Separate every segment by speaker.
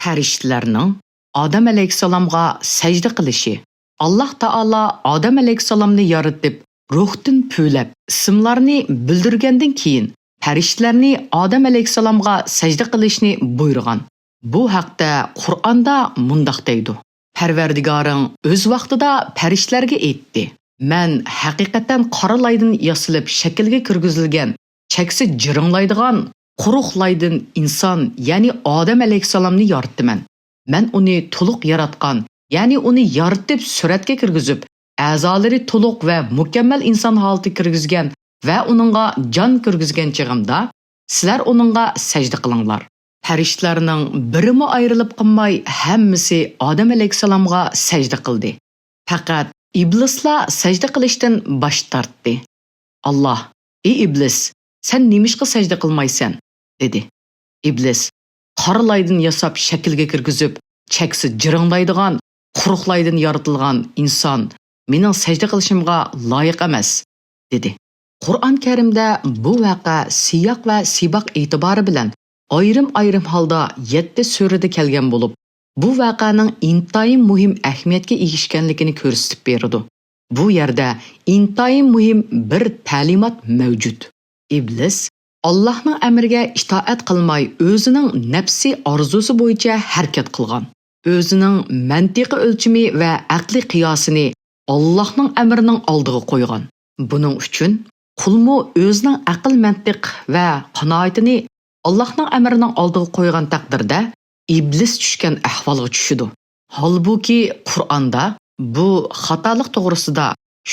Speaker 1: Farishtalarning Odam alayhissalomga sajda qilishi. Alloh taolo Odam alayhissalomni yaratib, ruhdan po'lab, ismlarni bildirgandan keyin farishtalarni Odam alayhissalomga sajda qilishni buyurgan. Bu haqda Qur'onda mundaq deydi. Parvardigoring o'z vaqtida farishtalarga aytdi: "Men haqiqatan qoralaydan yasilib shaklga kirgizilgan, cheksiz jiringlaydigan, quruqlaydan inson, ya'ni Odam alayhissalomni yaratdim. Men uni to'liq yaratgan, ya'ni uni yaratib suratga kirgizib, a'zolari to'liq va mukammal inson holatiga kirgizgan va uningga jon kirgizgan chig'imda sizlar uningga sajda qilinglar." Farishtalarning birimi ayrilib qolmay, hammasi Odam alayhissalomga sajda qildi. Faqat iblislar sajda qilishdan bosh tortdi. Alloh: "Ey iblis, sen nimishqa sajda qilmaysan?" dedi. Iblis: "Qorlaydan yasab shaklga kirgizib, cheksiz jiringlaydigan, quruqlaydan yaratilgan inson mening sajda qilishimga loyiq emas", dedi. Qur'on Karimda bu vaqa siyoq va siboq e'tibori bilan ayrim holda 7 surada kelgan bo'lib, bu vaqaning intayin muhim ahamiyatga ega ekanligini ko'rsatib beradi. Bu yerda intayin muhim bir ta'limot mavjud. Iblis Allohning amriga itoat qilmay, o'zining nafsi orzusi bo'yicha harakat qilgan. O'zining mantiqiy o'lchami va aqliy qiyosini Allohning amrining oldiga qo'ygan. Buning uchun qulmu o'zining aql mantiq va qanoatini Allohning amrining oldiga qo'ygan taqdirda iblis tushgan ahvolga tushidi. Holbuki Qur'onda bu xatolik to'g'risida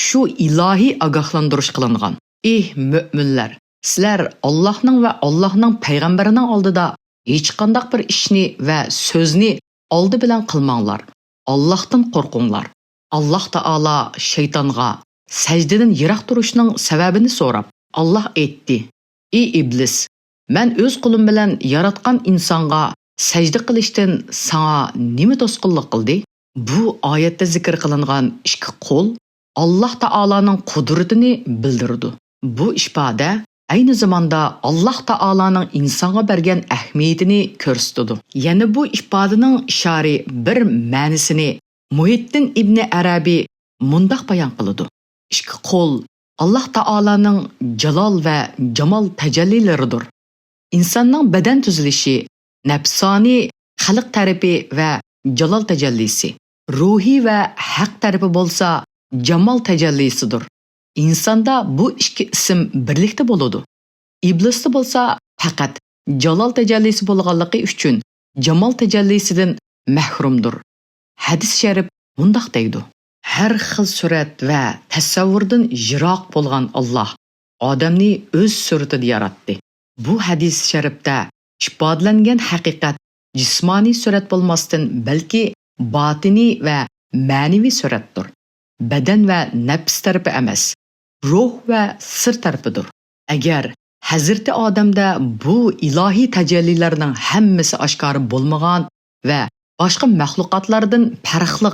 Speaker 1: shu ilohiy ogohlantirish qilingan. Ey mu'minlar, sizlar Allohning va Allohning payg'ambarining oldida hech qanday bir ishni va so'zni oldi bilan qilmanglar. Allohdan qo'rqinglar. Alloh taolo shaytonga sajdadan yiroq turishning sababini so'rab, Alloh aytdi: "Ey iblis, men o'z qo'lim bilan yaratgan insonga sajda qilishdan sana nima to'sqinlik qildi?" Bu oyatda zikr qilingan ikki qo'l Alloh taolaning qudratini bildirdi. Bu ifoda ayni zamonda Alloh taolaning insonga bergan ahamiyatini ko'rsatdi. Yana bu ifodaning ishori bir ma'nosini Muhiddin ibn Arabiy mundaq bayon qiladi. Ikki qo'l Alloh taolaning jalol va jamol tajallilaridir. İnsanның badan tuzilishi, nafsoniy xalq tarafi va jalol tajallisi, ruhiy va haq tarafi bo'lsa, jamol tajallisidir. İnsanda bu ikki ism birlikda bo'ladi. Iblisda bo'lsa, faqat jalol tajallisi bo'lganligi uchun jamol tajallisidan mahrumdir. Hadis sharif mundaq deydi: "Har xil surat va tasavvurdan yiroq bo'lgan Alloh odamni o'z suratida yaratdi." Bu hadis sharifda ifodalangan haqiqat jismoniy surat bo'lmasdan, balki botiniy va ma'naviy suratdir. Badan va nafs tarafi emas, ruh va sir tarafidir. Agar Hazrati Odamda bu ilohiy tajallilarning hammasi oshkora bo'lmagan va boshqa maxluqotlardan farqli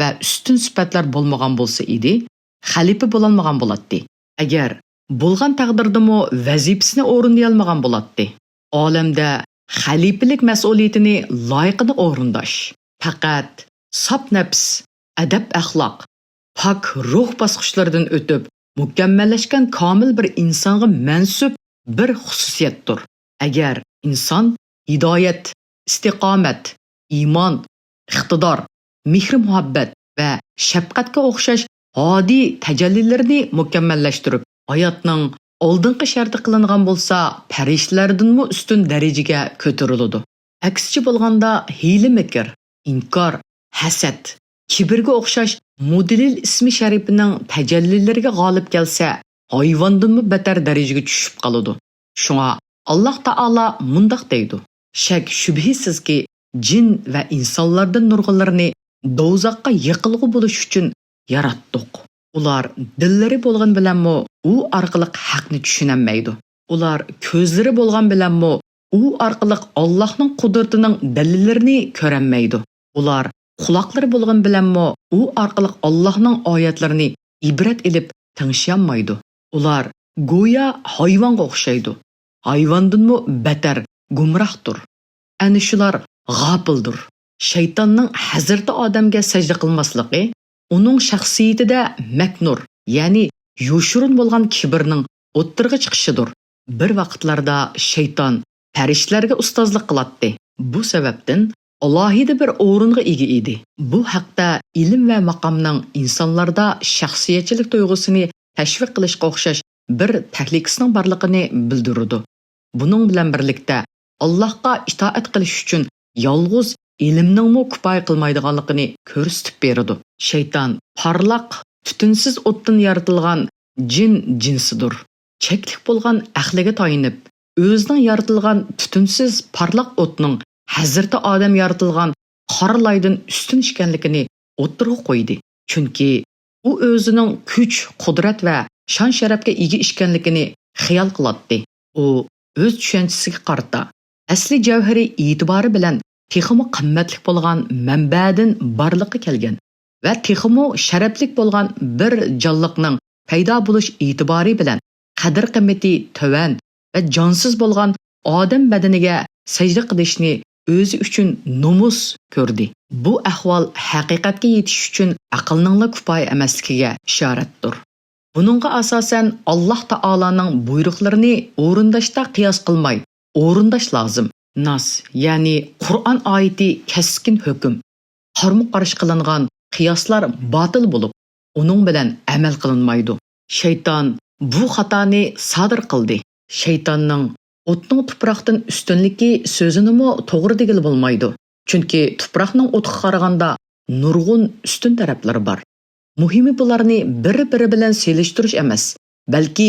Speaker 1: va ustun sifatlar bo'lmagan bo'lsa edi, xalifa bo'lolmagan bo'ladi. Agar bo'lgan taqdirdami vazifasini o'rinlay olmagan bo'ladi. Olamda xalifalik mas'uliyatini loyiqida o'rindash, faqat sof nafs, adab axloq, pok ruh bosqichlaridan o'tib, mukammallashgan komil bir insonga mansub bir xususiyatdir. Agar inson hidoyat, istiqomat, iymon, iqtidor, mehr muhabbat va shafqatga o'xshash hodiy tajallilarni mukammallashtirib hayotning oldingi sharti qilingan bo'lsa, farishtalardanmi ustun darajaga ko'tariladi. Aksicha bo'lganda hiyla-mikr, inkor, hasad, kibrga o'xshash Mudlil ismi sharifining tajallilariga g'olib kelsa, hayvondanmi betar darajaga tushib qoladi. Shunga Alloh taolo mundaq deydi: "Shak shubhisizki, jin va insonlardan nurg'unlarni do'zaxga yiqilg'u bo'lish uchun yaratdik. Ular dillari bo'lgan bilanmi u orqali haqni tushunolmaydi. Ular ko'zlari bo'lgan bilanmi u orqali Allohning qudratining dalillarini ko'rolmaydi. Ular quloqlari bo'lgan bilanmi u orqali Allohning oyatlarini ibrat elib tingshayolmaydi. Ular go'yo hayvonga o'xshaydi. Hayvondanmi betar gumrohdir." Ana shular g'afildir. Shaytonning Hazrati Odamga sajda qilmasligi uning shaxsiyatida maknur, ya'ni yo'shirin bo'lgan kibrning o'ttirg'i chiqishidir. Bir vaqtlarda shayton farishtalarga ustozlik qiladi. Bu sababdan alohida bir o'ringa ega edi. Bu haqda ilm va maqomning insonlarda shaxsiyatchilik tuyg'usini tashviq qilishga o'xshash bir taklifning borligini bildirdi. Buning bilan birlikda Allohga itoat qilish uchun yolg'iz ilmning mo kifoya qilmaydiganligini ko'rsatib berdi. Shayton parlaq, tutunsiz o'tdan yaratilgan jinsidir. Cheklik bo'lgan aqliga tayinib, o'zining yaratilgan tutunsiz parlaq o'tning Hazrati Odam yaratilgan qora loydan ustun ekanligini o'ttirib qo'ydi. Chunki u o'zining kuch, qudrat va shon sharafga ega ekanligini xayol qiladi. U o'z tushunchasiga qarata asli javhari e'tibori bilan texmo qimmatli bo'lgan manbadan borliqqa kelgan va texmo sharaflik bo'lgan bir jonliqning paydo bo'lish e'tibori bilan qadr qimmati tovan va jonsiz bo'lgan odam badaniga sajda qilishni o'zi uchun nomus ko'rdi. Bu ahvol haqiqatga yetish uchun aqlning kifoya emasligiga ishoratdir. Buningga asosan Alloh taolaning buyruqlarini o'rindashda qiyos qilmay, o'rindash lozim. Nas, ya'ni Qur'on oyati keskin hukm. Qarmu-qarshi qilingan qiyoslar botil bo'lib, uning bilan amal qilinmaydi. Shayton bu xatoni sodir qildi. Shaytonning o'tning tuproqdan ustunligi so'zini mo to'g'ri degil bo'lmaydi. Chunki tuproqning o'tga qaraganda nurg'un ustun taraflari bor. Muhimi bularni bir-biri bilan selishtirish emas, balki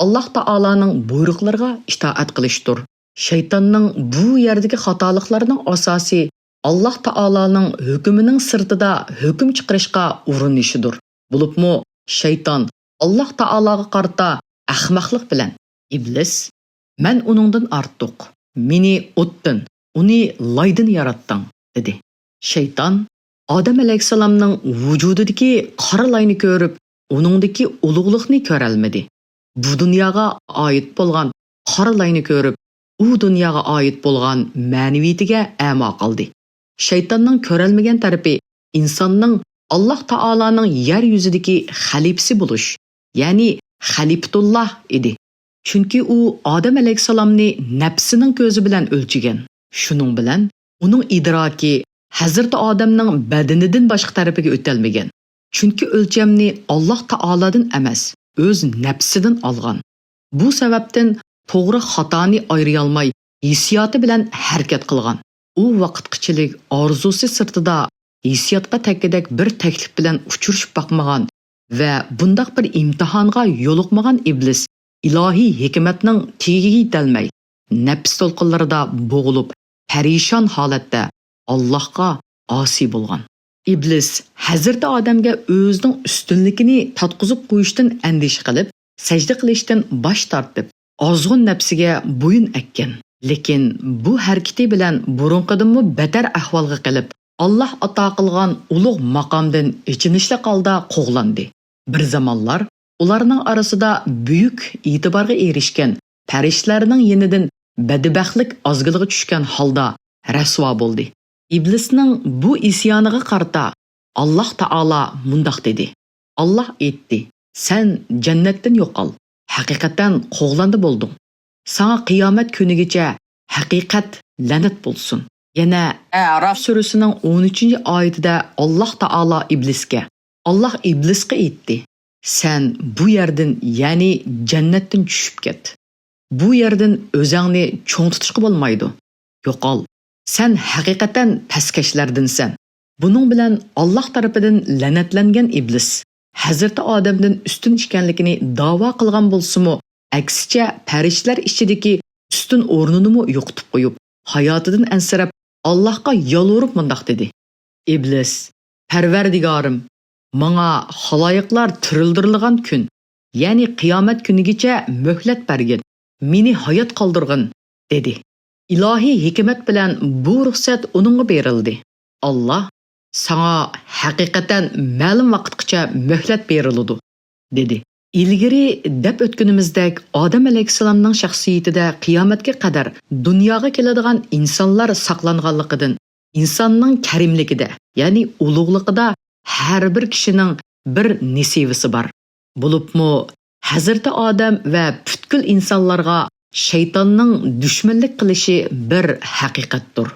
Speaker 1: Alloh taolaning buyruqlariga itoat qilishdir. Shaytonning bu yerdagi xatoliklarning asosi Alloh taolaning hukmining sirtida hukm chiqarishga urinishidir. Bo'libmi shayton Alloh taolaga qarata ahmoqlik bilan iblis "Men uningdan ortiq, meni o'tdin, uni loydan yaratding" dedi. Shayton Odam alayhisalomning vujudidagi qora loyni ko'rib, uningdagi ulug'likni ko'ra olmadi. Bu dunyoga oid bo'lgan qora loyni ko'rib, u dunyoga oid bo'lgan ma'naviyatiga amo qildi. Shaytonning ko'ralmagan tarafi insonning Alloh taolaning yer yuzidagi xalifasi bo'lish, ya'ni Xalifatulloh edi. Chunki u Odam alayhisalomni nafsining ko'zi bilan o'lchigan. Shuning bilan uning idroki Hazrati Odamning badanidan boshqa tarafiga o'tolmagan. Chunki o'lchamni Alloh taoladan emas, o'z nafsidan olgan. Bu sababdan to'g'ri xatoni ayriy olmay, hissiyoti bilan harakat qilgan. U vaqtqichilik orzusi sirtida hissiyotga takkidak bir taklif bilan uchirishib boqmagan va bundaq bir imtihonga yo'liqmagan iblis ilohiy hikmatning tegiga yetolmay, nafs to'lqinlarida bo'g'ilib, parishon holatda Allohga osi bo'lgan. Iblis Hazrati Odamga o'zining ustunligini tatqizib qo'yishdan andisha qilib, sajda qilishdan bosh tortib, ozg'un nafsiga bo'yin ekkan. Lekin bu harakati bilan burunqidanmi betar ahvolga qilib, Alloh ato qilgan ulug' maqomdan ichinishli holda qo'g'landi. Bir zamonlar ularning orasida buyuk e'tiborga erishgan farishtalarning yenidan badbaxtlik ozgiliga tushgan holda rasvo bo'ldi. Iblisning bu isyoniga qarata Alloh taolo mundoq dedi. Alloh aytdi: "Sen jannatdan yo'qol. Haqiqatan qo'g'landi bo'lding. Sana qiyomat kunigacha haqiqat la'nat bo'lsin." Yana A'rof surasining 13-oyatida Alloh taolo Alloh iblisga aytdi: "Sen bu yerdan, ya'ni jannatdan tushib ket. Bu yerdan o'zingni cho'ng tutishga bo'lmaydi. Yo'qol. Sen haqiqatan pastkashlardansan." Buning bilan Alloh tarafidan la'natlangan iblis Hazrati Odamdan ustun ekanligini da'vo qilgan bo'lsa-mu, aksicha farishtalar ichidagi ustun o'rnini yo'qotib qo'yib, hayotidan ansirab Allohga yolvorib mundoq dedi: "Iblis, Parvardigorim, menga xaloyiqlar tirildirilgan kun, ya'ni qiyomat kunigacha muhlat bergin, meni hayot qoldirgin" dedi. Ilohiy hikmat bilan bu ruxsat uningga berildi. Alloh: "Sana haqiqatan ma'lum vaqtgacha muhlat beriladi" dedi. İlgiri dep ötkunimizdek Adem alayhissalomning shaxsiyatida qiyomatga qadar dunyoga keladigan insonlar saqlanganligidan, insonning karimligida, ya'ni ulug'ligida har bir kishining bir nisivisi bor. Bo'libmi Hazrati Odam va butkul insonlarga shaytonning dushmanlik qilishi bir haqiqatdir.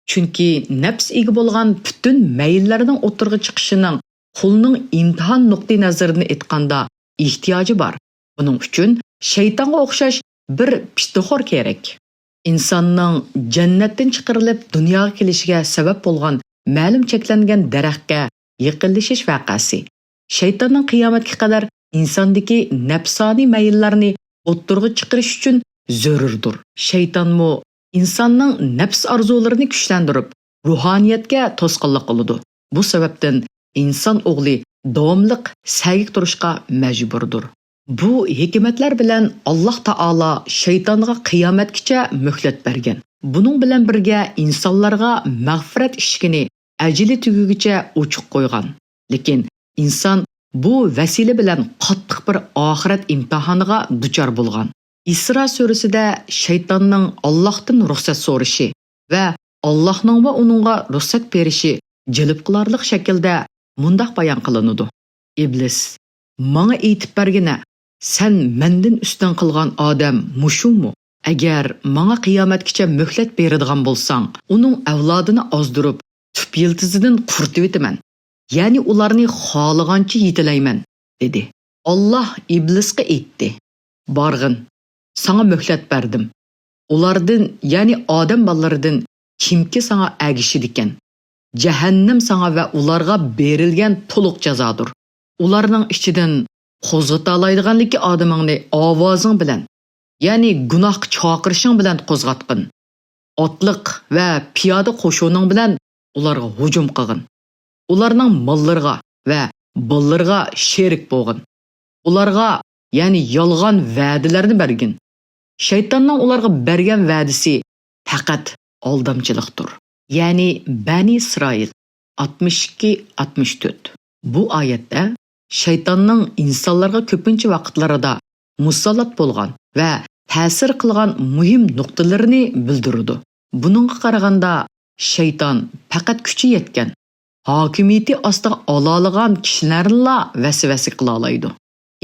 Speaker 1: Chunki nafs ega bo'lgan butun mayillarning o'tirg'i chiqishining qulning imtihon nuqtai nazarini aytganda ehtiyoji bor. Buning uchun shaytonga o'xshash bir pishtoxor kerak. Insonning jannatdan chiqarilib dunyoga kelishiga sabab bo'lgan ma'lum cheklangan daraxtga yaqinlashish voqeasi shaytonning qiyomatga qadar insondagi nafsoniy mayillarni o'ttirg'i chiqarish uchun zarurdir. Shaytonmo insonning nafs orzularini kuchlantirib, ruhaniyatga to'sqinlik qiladi. Bu sababdan inson o'g'li davomliq sag'ik turishga majburdir. Bu hikmatlar bilan Alloh taolo shaytonga qiyomatgacha muhlat bergan. Buning bilan birga insonlarga mag'firat eshigini ajili tugugicha ochiq qo'ygan. Lekin inson bu vasila bilan qattiq bir oxirat imtihoniga duchor bo'lgan. Isro surasida shaytonning Allohdan ruxsat so'rashi va Allohning va uningga ruxsat berishi jalb qilarlik shaklda mundaq bayon qilinadi. Iblis, "Menga aytib bergina, sen mendan ustun qilgan odam mushumu? Agar menga qiyomatgacha muhlat beradigan bo'lsang, uning avlodini ozdirib, tub yiltizidan quritib etaman. Ya'ni ularni xohlagancha yetilayman", dedi. Alloh iblisga aytdi: "Borg'in, sana muhlat berdim. Ulardan, ya'ni odam bolalaridan kimki sana agishidi ekan, jahannam sana va ularga berilgan to'liq jazodir. Ularning ichidan qo'zg'ata oladiganligi odamingni ovozing bilan, ya'ni gunohga chaqirishing bilan qo'zg'atqin. Otliq va piyoda qo'shuning bilan ularga hujum qilgin. Ularning mollariga va bollarga sherik bo'lgin. Ularga, ya'ni yolg'on va'dalarni bergin. Shaytonning ularga bergan va'dasi faqat aldamchilikdir." Ya'ni Bani Isroil 62-64. Bu oyatda shaytonning insonlarga ko'pincha vaqtlarida musallat bo'lgan va ta'sir qilgan muhim nuqtalarini bildiradi. Buningga qaraganda shayton faqat kuchi yetgan, hokimiyati ostiga ololgan kishilarla vasvasa qila oladi.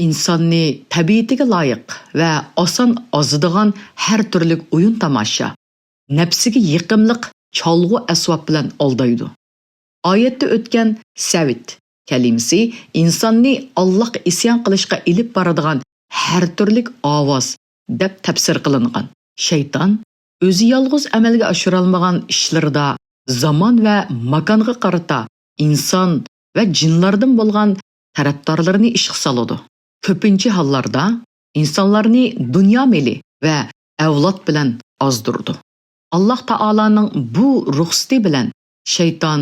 Speaker 1: Insonni tabiatiga loyiq va oson ozidigan har turli o'yin tomosha, nafsiga yiqimliq cholg'u asbob bilan aldaydi. Oyatda o'tgan savit kalimasi insonni Allohga isyon qilishga ilib boradigan har turli ovoz deb tafsir qilingan. Shayton o'zi yolg'iz amalga oshira olmagan ishlarda zamon va makonga qarata inson va jinlardan bo'lgan tarafdorlarini ishga soladi. Ko'pincha hollarda insonlarni dunyo meli va avlod bilan ozdirdi. Alloh taolaning bu ruxsati bilan shayton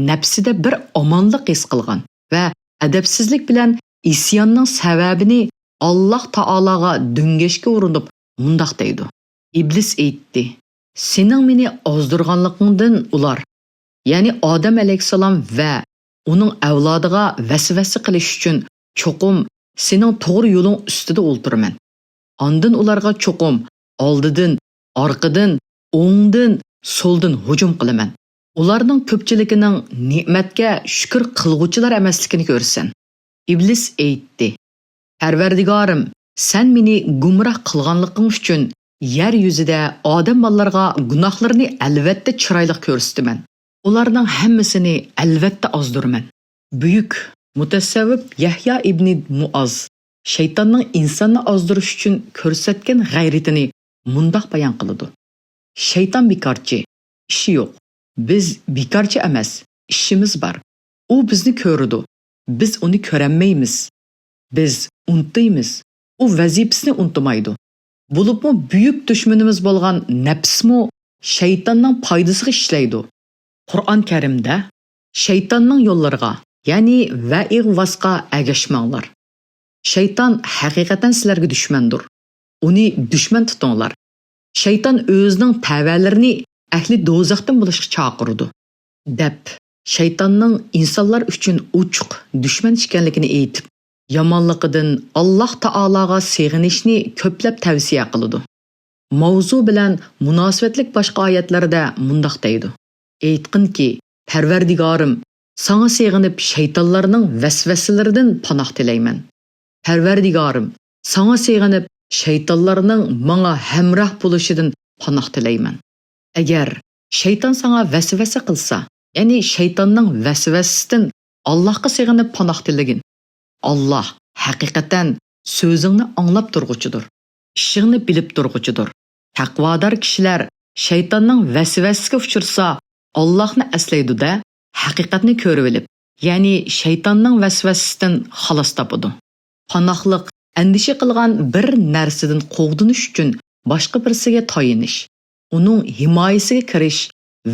Speaker 1: nafsida bir omonlik his qilgan va adabsizlik bilan isyonning sababini Alloh taolaga dungashga urinib mundaq deydi: "Iblis aytdi, sening meni ozdirganligingdan ular, ya'ni Odam alayhissalom va uning avlodiga vasvasa qilish uchun cho'qim sening to'g'ri yo'ling ustida o'ltiraman. Ondan ularga cho'qim oldidan, orqadan, o'ngdan, so'ldan hujum qilaman. Ularning ko'pchiligining ne'matga shukr qilguvchilar emasligini ko'rsan." Iblis aytdi: "Parvardigorim, sen meni gumroh qilganliging uchun yer yuzida odam bolalarga gunohlarini albatta chiroyli ko'rsataman. Ularning hammasini albatta ozdiraman." Buyuk mutasavvif Yahyo ibn Muoz shaytonning insonni ozdirish uchun ko'rsatgan g'ayratini mundaq bayon qiladi: "Shayton bekorchi, ishi yo'q. Biz bekorchi emas, ishimiz bor. U bizni ko'radi, biz uni ko'rolmaymiz. Biz unutmaymiz, u vazifasini unutmaydi. Bo'libmi buyuk dushmanimiz bo'lgan nafsmo shaytonning foydasiga ishlaydi. Qur'on Karimda shaytonning yo'llariga, ya'ni va'iq vasqa agashmanglar. Shayton haqiqatan sizlarga dushmandir. Uni dushman tutinglar. Shayton o'zining tavallarini ahli do'zaxdan bo'lishga chaqirdi" deb shaytonning insonlar uchun ochiq dushman ekanligini aytib, yomonligidan Alloh taologa sig'inishni ko'plab tavsiya qiladi. Mavzu bilan munosabatlik boshqa oyatlarda mundoq deydi. Aytqinki, Parvardigorim, sana sig'inib shaytonlarning vasvasalaridan panoh tilayman. Parvardigorim, sana sig'inib shaytonlarning menga hamroh bo'lishidan panoh tilayman. Agar shayton sana vasvasa qilsa, ya'ni shaytonning vasvasasidan Allohga sig'inib panoh tilagin. Allah haqiqatan so'zingni anglab turg'uchidir. Ishingni bilib turg'uchidir. Taqvodor kishilar shaytonning vasvasasiga uchirsa, Allohni aslaydi-da, haqiqatni ko'rib olib, ya'ni shaytonning vasvasasidan xalos topadi. Panohliq andisha qilgan bir narsadan qo'g'dinish uchun boshqa birisiga toyinish, uning himoyasiga kirish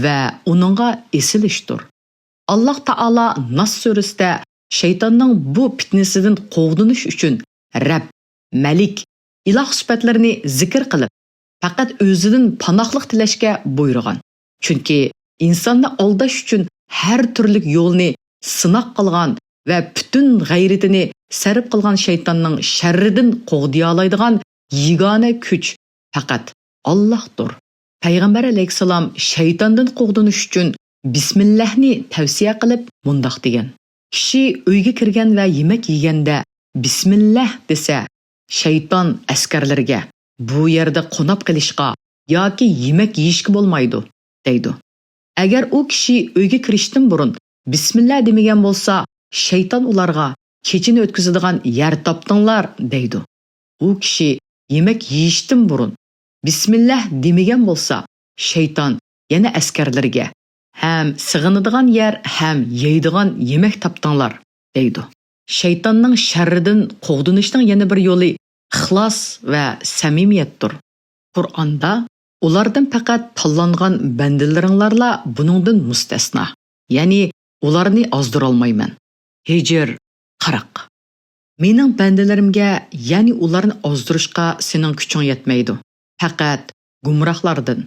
Speaker 1: va uningga esilishdir. Alloh taolo Nas surasida shaytonning bu fitnasidan qo'g'dinish uchun Rabb, Malik, iloh sifatlarini zikr qilib, faqat o'zidan panohlik tilashga buyurgan. Chunki insonni aldash uchun har turli yo'lni sinoq qilgan va butun g'ayratini sarf qilgan shaytonning sharridan qo'g'diya oladigan yagona kuch faqat Allohdir. Payg'ambar alayhisalom shaytondan qo'g'dinish uchun bismillahni tavsiya qilib mundoq degan. Kishi uyga kirgan va yemak yeganda bismillah desa, shayton askarlarga bu yerda qo'nab qilishga yoki yemak yeyishga bo'lmaydi, deydi. Agar u kishi uyga kirishdan burun bismillah demagan bo'lsa, shayton ularga kechini o'tkazadigan yer topdinglar, deydi. U kishi yemak yeyishdan burun bismillah demagan bo'lsa, shayton yana askarlarga ham sig'inadigan yer, ham yeydigan yemak topdinglar, deydi. Shaytonning sharridan qo'g'dinishning yana bir yo'li ixlos va samimiyatdir. Qur'onda ulardan faqat tanlangan bandalaringlarla buningdan mustasno. Ya'ni ularni ozdira olmayman. Hijr 40. Mening bandalarimga, ya'ni ularni ozdirishga sening kuching yetmaydi. Faqat gumrohlardan,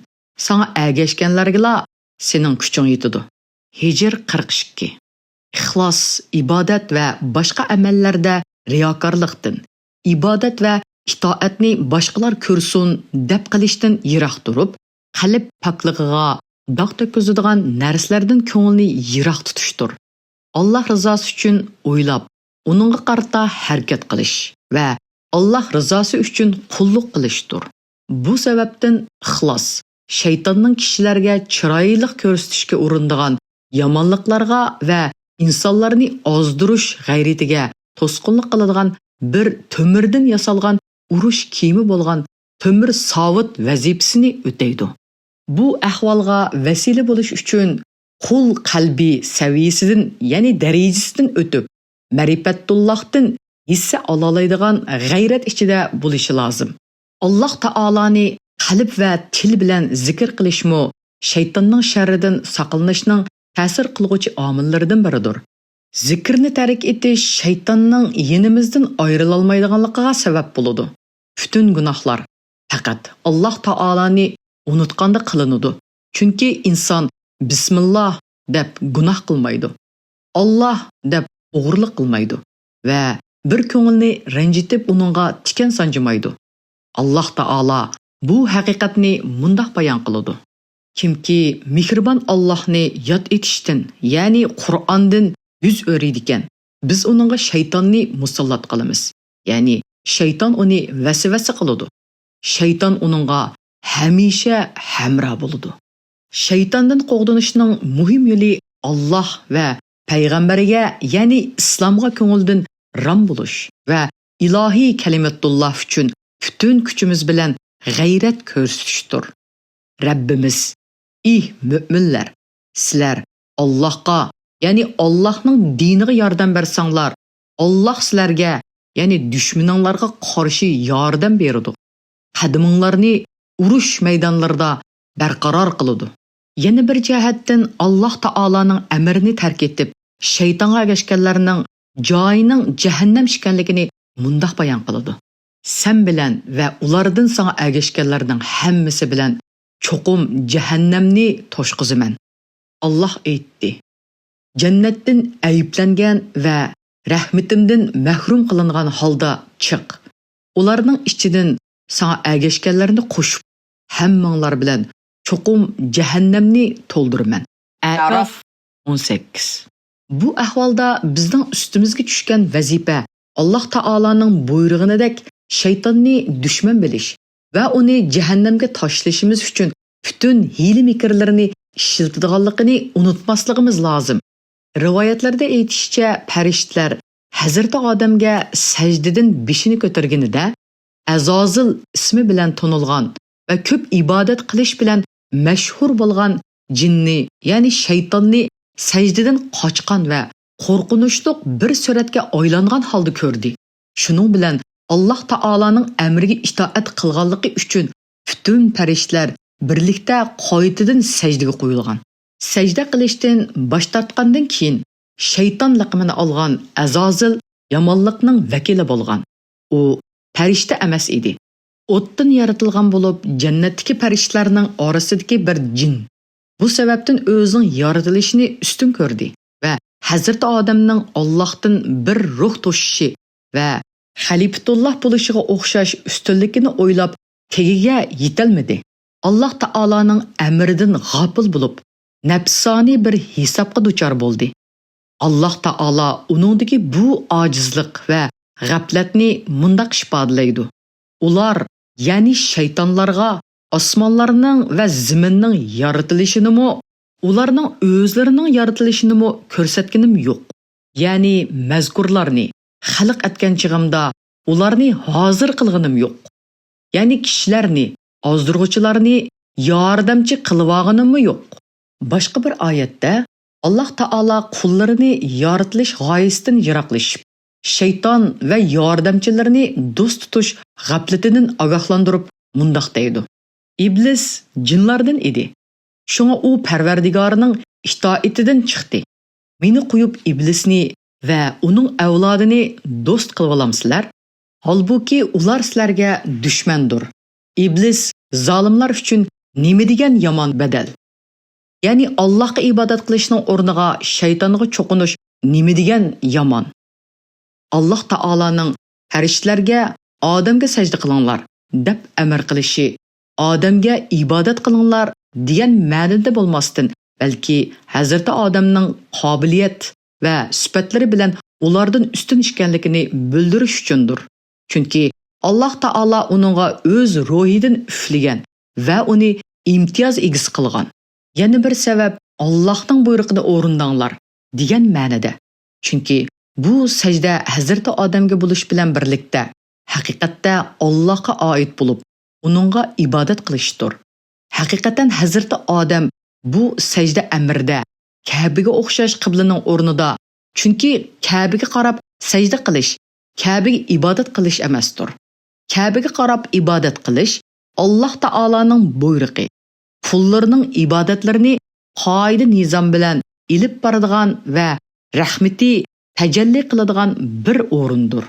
Speaker 1: sana ergashganlarga sening kuching yetadi. Hijr 42. Ixlos, ibodat va boshqa amallarda riyokorlikdan, ibodat va itoatni boshqalar ko'rsin deb qilishdan yiroq turib, qalb pokligiga dog' to'kizadigan narsalardan ko'ngilni yiroq tutishdir. Alloh rizosi uchun o'ylab, uningga qarata harakat qilish va Alloh rizosi uchun qulluq qilishdir. Bu sababdan ixlos shaytonning kishilarga chiroyli ko'rsatishga urinadigan yomonliklarga va insonlarni ozdirish g'ayratiga to'sqinlik qiladigan bir to'mirdan yasalgan urush kiyimi bo'lgan to'mir sovut vazifasini o'taydi. Bu ahvolga vasila bo'lish uchun qul qalbi saviyasidan, ya'ni darajasidan o'tib, ma'rifatullohdan hissa olaydigan g'ayrat ichida bo'lishi lozim. Alloh taoloni qalb va til bilan zikr qilishmo shaytonning sharridan saqlanishning ta'sir qiluvchi omillaridan biridir. Zikrni tark etish shaytonning yenimizdan ayrila olmaydiganligiga sabab bo'ladi. Bütün gunohlar faqat Alloh taoloni unutganda qilinadi. Chunki inson bismillah deb gunoh qilmaydi. Alloh deb o'g'irlik qilmaydi va bir ko'ngilni ranjitib uningga tikan sanjimaydi. Alloh taolo bu haqiqatni mundoq bayon qiladi. Kimki mehribon Allohni yod etishdan, ya'ni Qur'ondan yuz o'riydi ekan, biz uningga shaytonni musallat qilamiz. Ya'ni shayton uni vasvasa qiladi. Shayton uningga hamisha hamroh bo'ladi. Shaytondan qo'g'dinishning muhim yo'li Alloh va payg'ambariga, ya'ni islomga ko'ngildan ram bo'lish va ilohiy kalimatulloh uchun butun kuchimiz bilan g'ayrat ko'rsatishdir. Rabbimiz, ey mu'minlar, sizlar Allohga, ya'ni Allohning diniga yordam bersanglar, Alloh sizlarga, ya'ni dushmanlarga qarshi yordam beradi. Qadiminglarni urush maydonlarida barqaror qiladi. Yana bir jihatdan Alloh taolaning amrini tark etib, shaytonga ergashganlarning joyining jahannam ekanligini mundoq bayon qiladi. Sen bilan va ulardan sana ergashganlarning hammasi bilan cho'qim jahannamni toshqizaman. Alloh aytdi: Jannatdan ayiblangan va rahmetimdan mahrum qilingan holda chiq. Ularning ichidan sana ergashganlarni qo'shib, hammanglar bilan cho'qim jahannamni to'ldiraman. Araf 18. Bu ahvolda bizning ustimizga tushgan vazifa Alloh taolaning buyrug'inidek shaytonni dushman bilish va uni jahannamga tashlashimiz uchun butun hiyla-mikrlarini ishlatadiganligini unutmasligimiz lozim. Rivoyatlarda aytishicha, farishtalar Hazrati Odamga sajdadan beshini ko'targanida Azozil ismi bilan tonilgan va ko'p ibodat qilish bilan mashhur bo'lgan jinni, ya'ni shaytonni sajdadan qochgan va qo'rqinchli bir suratga aylangan holda ko'rdi. Shuning bilan Alloh taolaning amriga itoat qilganligi uchun butun farishtalar birlikda qoyitidan sajdaga qo'yilgan. Sajda qilishdan bosh tortgandan keyin shayton laqabini olgan Azozil yomonlikning vakili bo'lgan. U farishta emas edi. O'tdan yaratilgan bo'lib, jannatdagi farishtalarning orasidagi bir jin. Bu sababdan o'zining yaratilishini ustun ko'rdi va Hazrat Odamning Allohdan bir ruh to'shishi va xalifatulloh bo'lishiga o'xshash ustunligini o'ylab tegiga yetolmadi. Alloh taolaning amridan g'ofil bo'lib, nafsoniy bir hisobga duchor bo'ldi. Alloh taolo uningdagi bu ojizlik va g'aflatni mundaq ifodalaydi. Ular, ya'ni shaytonlarga osmonlarning va zaminning yaratilishini ularning o'zlarining yaratilishini ko'rsatganim yo'q. Ya'ni mazkurlarni xalq etgan chig'imda ularni hozir qilganim yo'q. Ya'ni kishilarni, ozdirg'uchilarni yordamchi qilib yo'q. Boshqa bir oyatda Alloh taolo qullarini yaratilish g'oyasidan yiroqlashib, shayton va yordamchilarni do'st tutish g'aflatidan ogohlantirib mundaq deydi. Iblis jinlardan edi. Shunga u Parvardigorining itoatidan chiqdi. Meni qo'yib iblisni va uning avlodini do'st qilib olamsizlar? Holbuki ular sizlarga dushmandir. Iblis zolimlar uchun nima degan yomon badal. Ya'ni Allohga ibodat qilishning o'rniga shaytonga cho'qinish nima degan yomon. Alloh taolaning farishtalarga odamga sajda qilinglar deb amr qilishi, odamga ibodat qilinglar degan ma'noda bo'lmasdan, balki Hazrati Odamning qobiliyat va sifatlari bilan ulardan ustun ekanligini bildirish uchundir. Chunki Alloh taolo uningga o'z ruhidan uflagan va uni imtiyoz egisi qilgan. Yana bir sabab Allohning buyrug'ini o'rindanglar degan ma'noda. Chunki bu sajda Hazrati Odamga bo'lish bilan birlikda haqiqatda Allohga oid bo'lib, uningga ibodat qilishdir. Haqiqatan Hazrati Odam bu sajda amrida Ka'baga o'xshash qiblaning o'rnida, chunki Ka'baga qarab sajda qilish, Ka'baga ibodat qilish emasdir. Ka'baga qarab ibodat qilish Alloh taolaning buyrug'i. Pullarining ibodatlarini qoida nizam bilan ilib boradigan va rahmati tajalli qiladigan bir o'rindir.